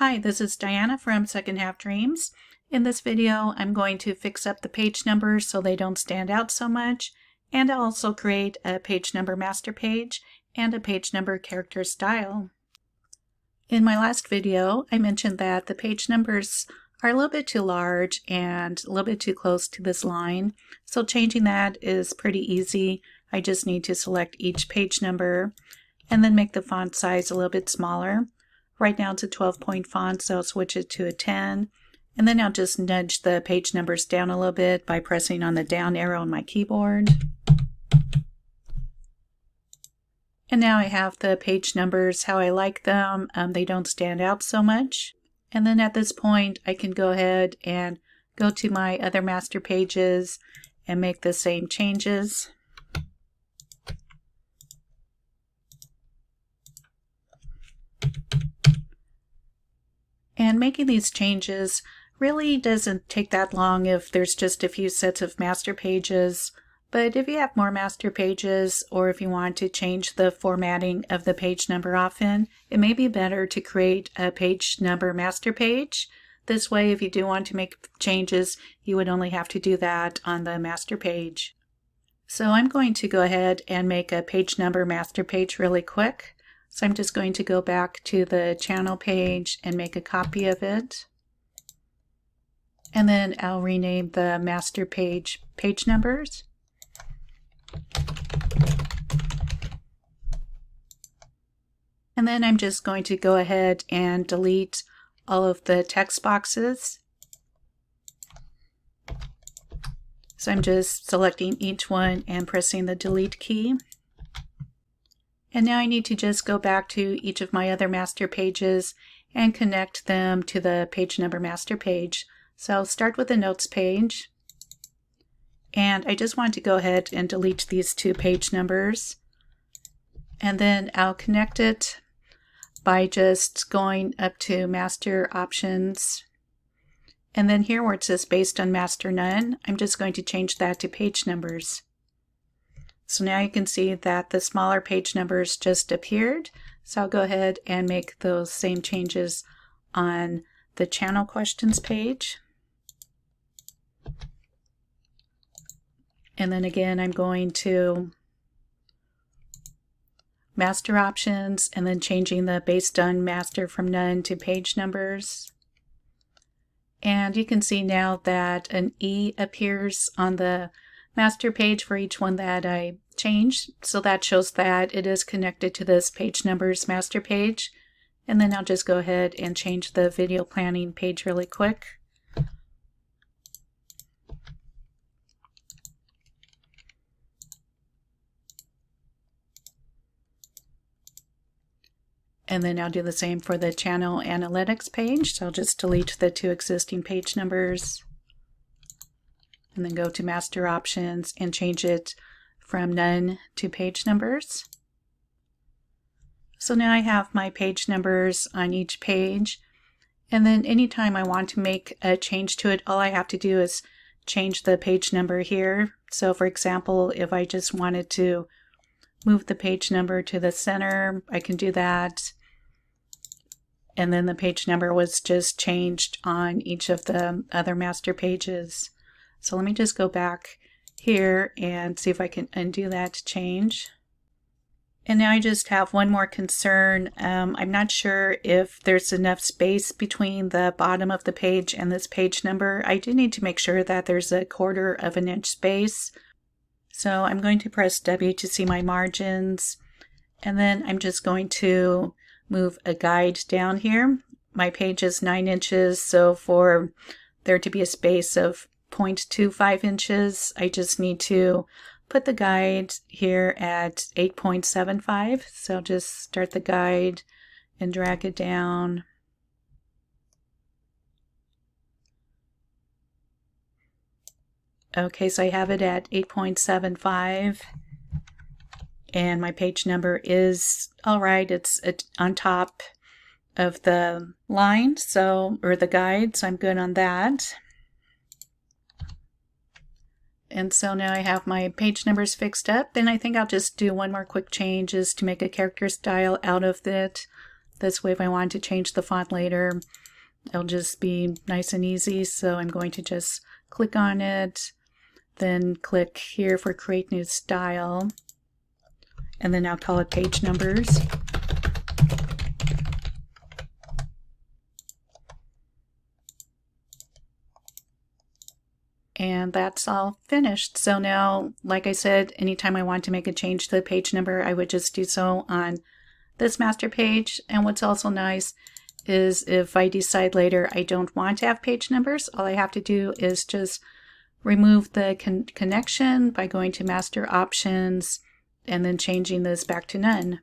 Hi, this is Diana from Second Half Dreams. In this video, I'm going to fix up the page numbers so they don't stand out so much, and I'll also create a page number master page and a page number character style. In my last video, I mentioned that the page numbers are a little bit too large and a little bit too close to this line, so changing that is pretty easy. I just need to select each page number and then make the font size a little bit smaller. Right now it's a 12-point font, so I'll switch it to a 10. And then I'll just nudge the page numbers down a little bit by pressing on the down arrow on my keyboard. And now I have the page numbers how I like them. They don't stand out so much. And then at this point, I can go ahead and go to my other master pages and make the same changes. And making these changes really doesn't take that long if there's just a few sets of master pages. But if you have more master pages, or if you want to change the formatting of the page number often, it may be better to create a page number master page. This way, if you do want to make changes, you would only have to do that on the master page. So I'm going to go ahead and make a page number master page really quick. So I'm just going to go back to the channel page and make a copy of it. And then I'll rename the master page page numbers. And then I'm just going to go ahead and delete all of the text boxes. So I'm just selecting each one and pressing the delete key. And now I need to just go back to each of my other master pages and connect them to the page number master page. So I'll start with the notes page. And I just want to go ahead and delete these two page numbers. And then I'll connect it by just going up to master options. And then here where it says based on master none, I'm just going to change that to page numbers. So now you can see that the smaller page numbers just appeared. So I'll go ahead and make those same changes on the channel questions page. And then again, I'm going to master options and then changing the based on master from none to page numbers. And you can see now that an E appears on the master page for each one that I changed. So that shows that it is connected to this page numbers master page. And then I'll just go ahead and change the video planning page really quick. And then I'll do the same for the channel analytics page. So I'll just delete the two existing page numbers and then go to master options and change it from none to page numbers. So now I have my page numbers on each page. And then anytime I want to make a change to it, all I have to do is change the page number here. So for example, if I just wanted to move the page number to the center, I can do that. And then the page number was just changed on each of the other master pages. So let me just go back here and see if I can undo that change. And now I just have one more concern. I'm not sure if there's enough space between the bottom of the page and this page number. I do need to make sure that there's a 1/4 of an inch space. So I'm going to press W to see my margins. And then I'm just going to move a guide down here. My page is 9 inches, so for there to be a space of 0.25 inches, I just need to put the guide here at 8.75. So I'll just start the guide and drag it down. Okay, so I have it at 8.75. And my page number is all right. It's on top of the line, or the guide, so I'm good on that. And so now I have my page numbers fixed up, and I think I'll just do one more quick change is to make a character style out of it. This way, if I want to change the font later, it'll just be nice and easy. So I'm going to just click on it, then click here for create new style, and then I'll call it page numbers. And that's all finished. So now, like I said, anytime I want to make a change to the page number, I would just do so on this master page. And what's also nice is if I decide later I don't want to have page numbers, all I have to do is just remove the connection by going to master options and then changing this back to none.